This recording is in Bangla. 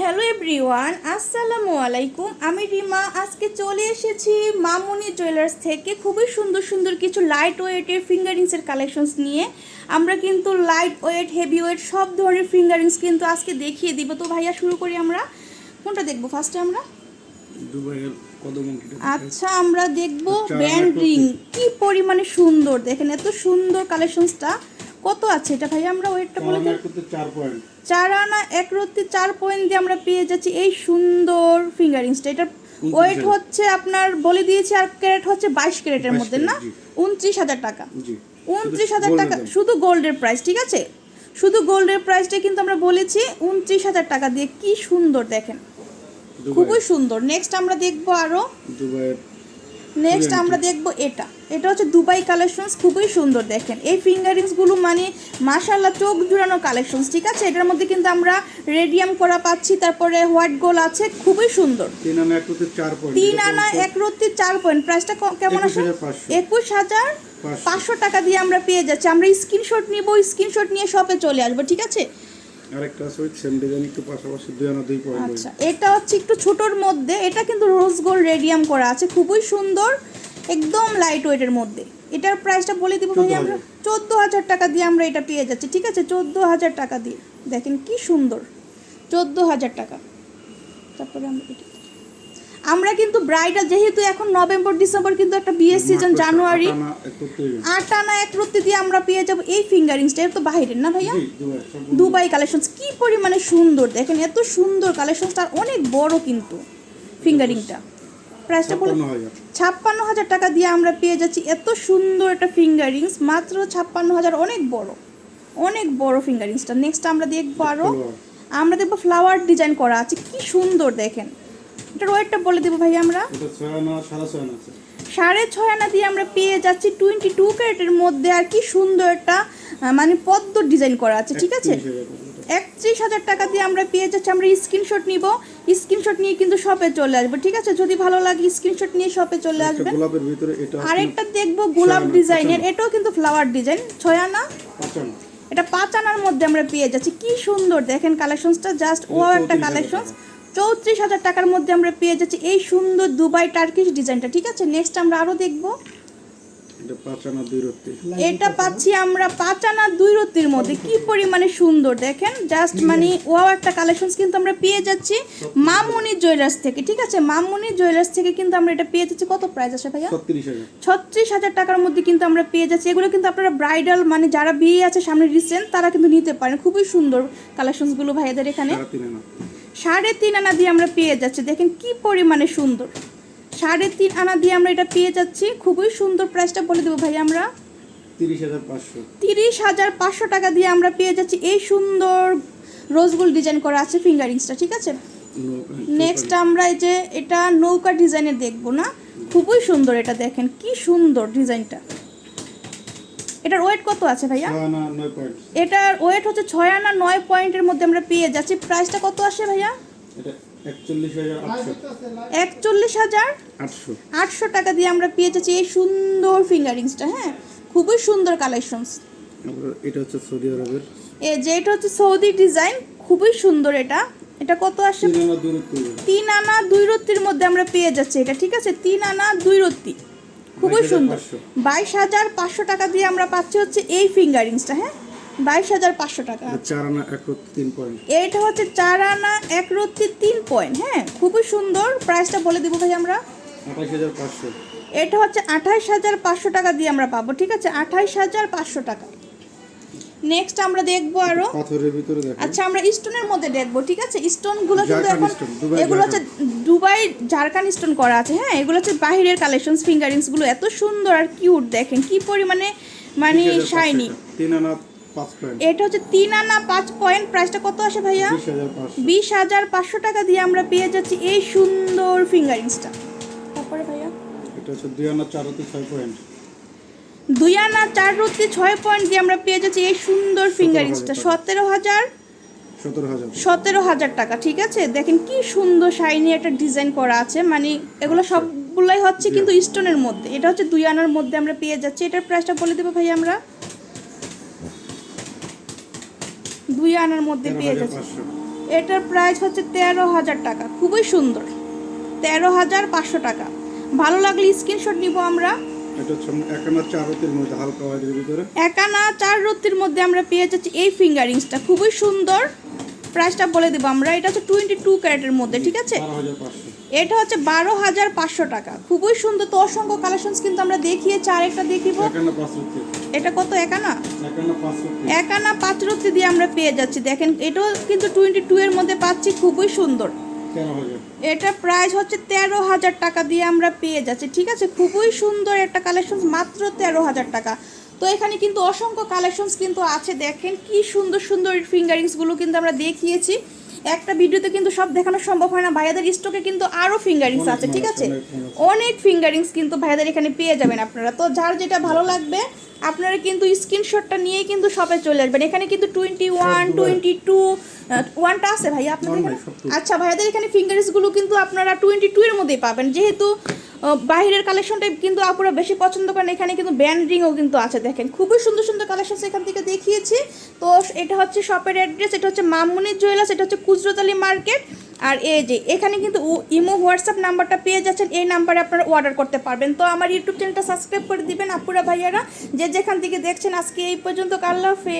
হ্যালো এভরিওয়ান, আসসালামু আলাইকুম। আমি রিমা। আজকে চলে এসেছি মামুনি জুয়েলার্স থেকে খুবই সুন্দর সুন্দর কিছু লাইট ওয়েটের ফিঙ্গারিংসের কালেকশনস নিয়ে। আমরা কিন্তু লাইট ওয়েট, হেভি ওয়েট সব ধরনের ফিঙ্গারিংস কিন্তু আজকে দেখিয়ে দিব। তো ভাইয়া শুরু করি, আমরা কোনটা দেখবো ফার্স্টে? আমরা দুবাইয়ের কদম আংটিটা আচ্ছা, আমরা দেখবো ব্যান্ড রিং। কি পরিমাণে সুন্দর দেখেন, এত সুন্দর কালেকশনসটা। কত আছে এটা ভাইয়া? আমরা ওয়েটটা বলে দিই। 4 পয়েন্ট, 4 আনা 1 রত্তি 4 পয়েন্ট দিয়ে আমরা পেয়ে যাচ্ছি এই সুন্দর ফিঙ্গারিংসটা। এটা ওয়েট হচ্ছে আপনার বলে দিয়েছি, আর ক্যারেট হচ্ছে 22 ক্যারেটের মধ্যে, না 29,000 টাকা। 29,000 টাকা শুধু গোল্ডের প্রাইস, ঠিক আছে? শুধু গোল্ডের প্রাইসটা কিন্তু আমরা বলেছি 29,000 টাকা দিয়ে। কি সুন্দর দেখেন, খুবই সুন্দর। নেক্সট আমরা দেখবো আরো, নেক্সট আমরা দেখবো এটা হচ্ছে দুবাই কালেকশনস। খুবই সুন্দর দেখেন এই ফিঙ্গারিংসগুলো, মানে মাশাআল্লাহ চোখ জুড়ানো কালেকশনস, ঠিক আছে? এটার মধ্যে কিন্তু আমরা রেডিয়াম করা পাচ্ছি, তারপরে হোয়াইট গোল্ড আছে, খুবই সুন্দর। 3 আনা 1 রত্তি 4 পয়েন্ট। প্রাইসটা কেমন আছে? 21,500 টাকা দিয়ে আমরা পেয়ে যাচ্ছি। আমরা স্ক্রিনশট নিব, স্ক্রিনশট নিয়ে শপে চলে আসবো, ঠিক আছে? আরেকটা আছে ওই সেম ডিজাইন, একটু পাশাপাশি 2 আনা 2 পয়েন্ট। আচ্ছা, এটা হচ্ছে একটু ছোটর মধ্যে, এটা কিন্তু রোজ গোল্ড রেডিয়াম করা আছে, খুবই সুন্দর, একদম লাইট ওয়েটের মধ্যে। এটার প্রাইসটা বলে দিব ভাই, আমরা 14,000 টাকা দিয়ে আমরা এটা পেয়ে যাচ্ছি, ঠিক আছে? 14,000 টাকা দিয়ে দেখেন কি সুন্দর, 14,000 টাকা। তারপরে আমরা কিন্তু ব্রাইডাল, যেহেতু এখন নভেম্বর ডিসেম্বর কিন্তু একটা বিয়ের সিজন, জানুয়ারি 8 আনা 1 রত্তি দিয়ে আমরা পেয়ে যাব এই ফিঙ্গারিংসটা। এটা তো বাইরের না ভাইয়া? Dubai collections. কি পরিমাণে সুন্দর দেখেন, এত সুন্দর কালেকশনস, আর অনেক বড় কিন্তু ফিঙ্গারিংটা। প্রাইসটা বলে 56,000 টাকা দিয়ে আমরা পেয়ে যাচ্ছি এত সুন্দর একটা ফিঙ্গারিংস, মাত্র 56,000। অনেক বড়, অনেক বড় ফিঙ্গারিংসটা। নেক্সট আমরা দেখবো আরো, আমরা দেখবো ফ্লাওয়ার ডিজাইন করা আছে, কি সুন্দর দেখেন। এটার ওয়েটটা বলে দেবো ভাই, আমরা 6.5 আনা দিয়ে আমরা পেয়ে যাচ্ছি 22 ক্যারেটের মধ্যে। আর কি সুন্দর একটা মানে পদ্ম ডিজাইন করা আছে, ঠিক আছে? 31,000 টাকা দিয়ে আমরা পেয়ে যাচ্ছি। আমরা স্ক্রিনশট নিব, স্ক্রিনশট নিয়ে কিন্তু শপে চলে আসবো, ঠিক আছে? যদি ভালো লাগে স্ক্রিনশট নিয়ে শপে চলে আসবেন। আরেকটা দেখবো গোলাপ ডিজাইনের, এটাও কিন্তু ফ্লাওয়ার ডিজাইন, 6 আনা, এটা 5 আনার মধ্যে আমরা পেয়ে যাচ্ছি। কি সুন্দর দেখেন কালেকশনসটা, জাস্ট ও একটা কালেকশন। 34,000 টাকার মধ্যে আমরা পেয়ে যাচ্ছি এই সুন্দর দুবাই টার্কিশ ডিজাইনটা, ঠিক আছে? নেক্সট আমরা আরো দেখবো, এটা পাচ্ছি আমরা 5 আনা 2 রত্তির মধ্যে। কি পরিমাণে সুন্দর দেখেন, জাস্ট মানে ওয়াও একটা কালেকশনস কিন্তু আমরা পেয়ে যাচ্ছি মামুনি জুয়েলার্স থেকে, ঠিক আছে? মামুনি জুয়েলার্স থেকে কিন্তু আমরা এটা পেয়ে যাচ্ছি। কত প্রাইস আছে ভাইয়া? 36,000 টাকার মধ্যে কিন্তু আমরা পেয়ে যাচ্ছি। এগুলো কিন্তু আপনারা ব্রাইডাল, মানে যারা বিয়ে আছে সামনে রিসেন্ট, তারা কিন্তু নিতে পারেন। খুবই সুন্দর কালেকশনসগুলো ভাইয়াদের এখানে। 3.5 আনা দিয়ে আমরা পেয়ে যাচ্ছি, দেখেন কি পরিমাণে সুন্দর। 3.5 আনা দিয়ে আমরা এটা পেয়ে যাচ্ছি, খুবই সুন্দর। প্রাইসটা বলে দেবো ভাই, আমরা 30,500 টাকা দিয়ে আমরা পেয়ে যাচ্ছি এই সুন্দর রোজ গোল্ড ডিজাইন করা আছে ফিঙ্গারিংসটা, ঠিক আছে? নেক্সট আমরা এই যে এটা নৌকা ডিজাইনের দেখবো, না খুবই সুন্দর। এটা দেখেন কি সুন্দর ডিজাইনটা। এটার ওয়েট কত আছে ভাইয়া? এটার ওয়েট হচ্ছে 6 আনা 9 পয়েন্টের মধ্যে আমরা পেয়ে যাচ্ছি। প্রাইসটা কত আসে ভাইয়া? 41,800 টাকা দিয়ে আমরা পেয়ে যাচ্ছি এই সুন্দর ফিঙ্গারিংসটা। হ্যাঁ, খুবই সুন্দর কালেকশনস। এটা হচ্ছে সৌদি আরবের, এই যে এটা হচ্ছে সৌদি ডিজাইন, খুবই সুন্দর। এটা কত আসে? 3 আনা 2 রত্তির মধ্যে আমরা পেয়ে যাচ্ছি এটা, ঠিক আছে? 3 আনা 2 রত্তি, খুবই সুন্দর। 22,500 টাকা দিয়ে আমরা পাচ্ছি হচ্ছে এই ফিঙ্গারিংসটা। হ্যাঁ, 22,500 টাকা। 4 আনা 1 রত্তি 3 পয়েন্ট। এটা হচ্ছে 4 আনা 1 রত্তি 3 পয়েন্ট। হ্যাঁ, খুবই সুন্দর। প্রাইসটা বলে দিব ভাই, আমরা 28,500। এটা হচ্ছে 28,500 টাকা দিয়ে আমরা পাবো, ঠিক আছে? 28,500 টাকা। নেক্সট আমরা দেখবো আরো পাথরের ভিতরে দেখো। আচ্ছা, আমরা স্টোনের মধ্যে দেখবো, ঠিক আছে? স্টোনগুলো কিন্তু এখন এগুলো হচ্ছে দুবাই ঝাড়খান স্টোন করা আছে। হ্যাঁ, এগুলো হচ্ছে বাহিরের কালেকশনস। ফিঙ্গারিংসগুলো এত সুন্দর আর কিউট, দেখেন কি পরিমাণে মানে শাইনি। 3 আনা 5 পয়েন্ট। এটা হচ্ছে 3 আনা 5 পয়েন্ট। প্রাইসটা কত আসে ভাইয়া? 20,500 টাকা দিয়ে আমরা পেয়ে যাচ্ছি এই সুন্দর ফিঙ্গারিংসটা। তারপরে ভাইয়া এটা হচ্ছে 2 আনা 4 রত্তি 6 পয়েন্ট। 2 আনা 4 রত্তি 6 পয়েন্ট দিয়ে আমরা পেয়ে যাচ্ছি এই সুন্দর ফিঙ্গারিংসটা। 17,000 টাকা, ঠিক আছে? দেখেন কি সুন্দর শাইনি একটা ডিজাইন করা আছে, মানে এগুলো সবগুলাই হচ্ছে কিন্তু স্টোনের মধ্যে। এটা হচ্ছে 2 আনার মধ্যে আমরা পেয়ে যাচ্ছি। এটার প্রাইসটা বলে দেবো ভাই, আমরা 2 আনার মধ্যে পেয়ে যাচ্ছি এটার প্রাইস হচ্ছে 13,000 টাকা, খুবই সুন্দর, 13,500 টাকা। ভালো লাগলে স্ক্রিনশট নিব আমরা। এটা হচ্ছে একানা 4 রতির মধ্যে হালকা হোয়াইটের ভিতরে, একানা 4 রতির মধ্যে আমরা পেয়ে যাচ্ছি এই ফিঙ্গারিংসটা, খুবই সুন্দর। প্রাইসটা বলে দেবো আমরা, এটা হচ্ছে 22 ক্যারেটের মধ্যে, ঠিক আছে। 12,500। এটা হচ্ছে 12,500 টাকা, খুবই সুন্দর। তো অসংখ্য কালেকশনস কিন্তু আমরা দেখিয়েছি, আরেকটা দেখিব। একানা 5 রতি, এটা কত? একানা একানা 5 রতি, একানা 5 রতি দিয়ে আমরা পেয়ে যাচ্ছি। দেখেন এটাও কিন্তু 22 এর মধ্যে পাচ্ছি, খুবই সুন্দর। 13,000। এটা প্রাইস হচ্ছে 13,000 টাকা দিয়ে আমরা পেয়ে যাচ্ছি, ঠিক আছে। খুবই সুন্দর একটা কালেকশন, মাত্র 13,000 টাকা। তো এখানে কিন্তু অসংখ্য কালেকশনস কিন্তু আছে, দেখেন কি সুন্দর সুন্দর ফিঙ্গারিংসগুলো কিন্তু আমরা দেখিয়েছি। একটা ভিডিওতে কিন্তু সব দেখানো সম্ভব হয় না, ভাইয়াদের স্টকে কিন্তু আরও ফিঙ্গারিংস আছে, ঠিক আছে। অনেক ফিঙ্গারিংস কিন্তু ভাইয়াদের এখানে পেয়ে যাবেন আপনারা। তো যার যেটা ভালো লাগবে আপনারা কিন্তু স্ক্রিনশটটা নিয়েই কিন্তু শপে চলে আসবেন। এখানে কিন্তু 21, 22 ওয়ানটা আছে ভাইয়া আপনাদের এখানে? আচ্ছা, ভাইয়াদের এখানে ফিঙ্গারিংসগুলো কিন্তু আপনারা 22 এর মধ্যেই পাবেন, যেহেতু বাইরের কালেকশনটাই কিন্তু আপুরা বেশি পছন্দ করেন। এখানে কিন্তু ব্যান্ড রিংও কিন্তু আছে, দেখেন খুবই সুন্দর সুন্দর কালেকশন এখান থেকে দেখিয়েছি। তো এটা হচ্ছে শপের অ্যাড্রেস, এটা হচ্ছে মামুনি জুয়েলার্স, এটা হচ্ছে কুজরতলি মার্কেট। আর এই যে এখানে কিন্তু ইমো হোয়াটসঅ্যাপ নাম্বারটা পেয়ে যাচ্ছেন, এই নাম্বারে আপনারা অর্ডার করতে পারবেন। তো আমার ইউটিউব চ্যানেলটা সাবস্ক্রাইব করে দিবেন আপুরা ভাইয়ারা, যে যেখান থেকে দেখছেন। আজকে এই পর্যন্ত, আল্লাহ হাফেজ।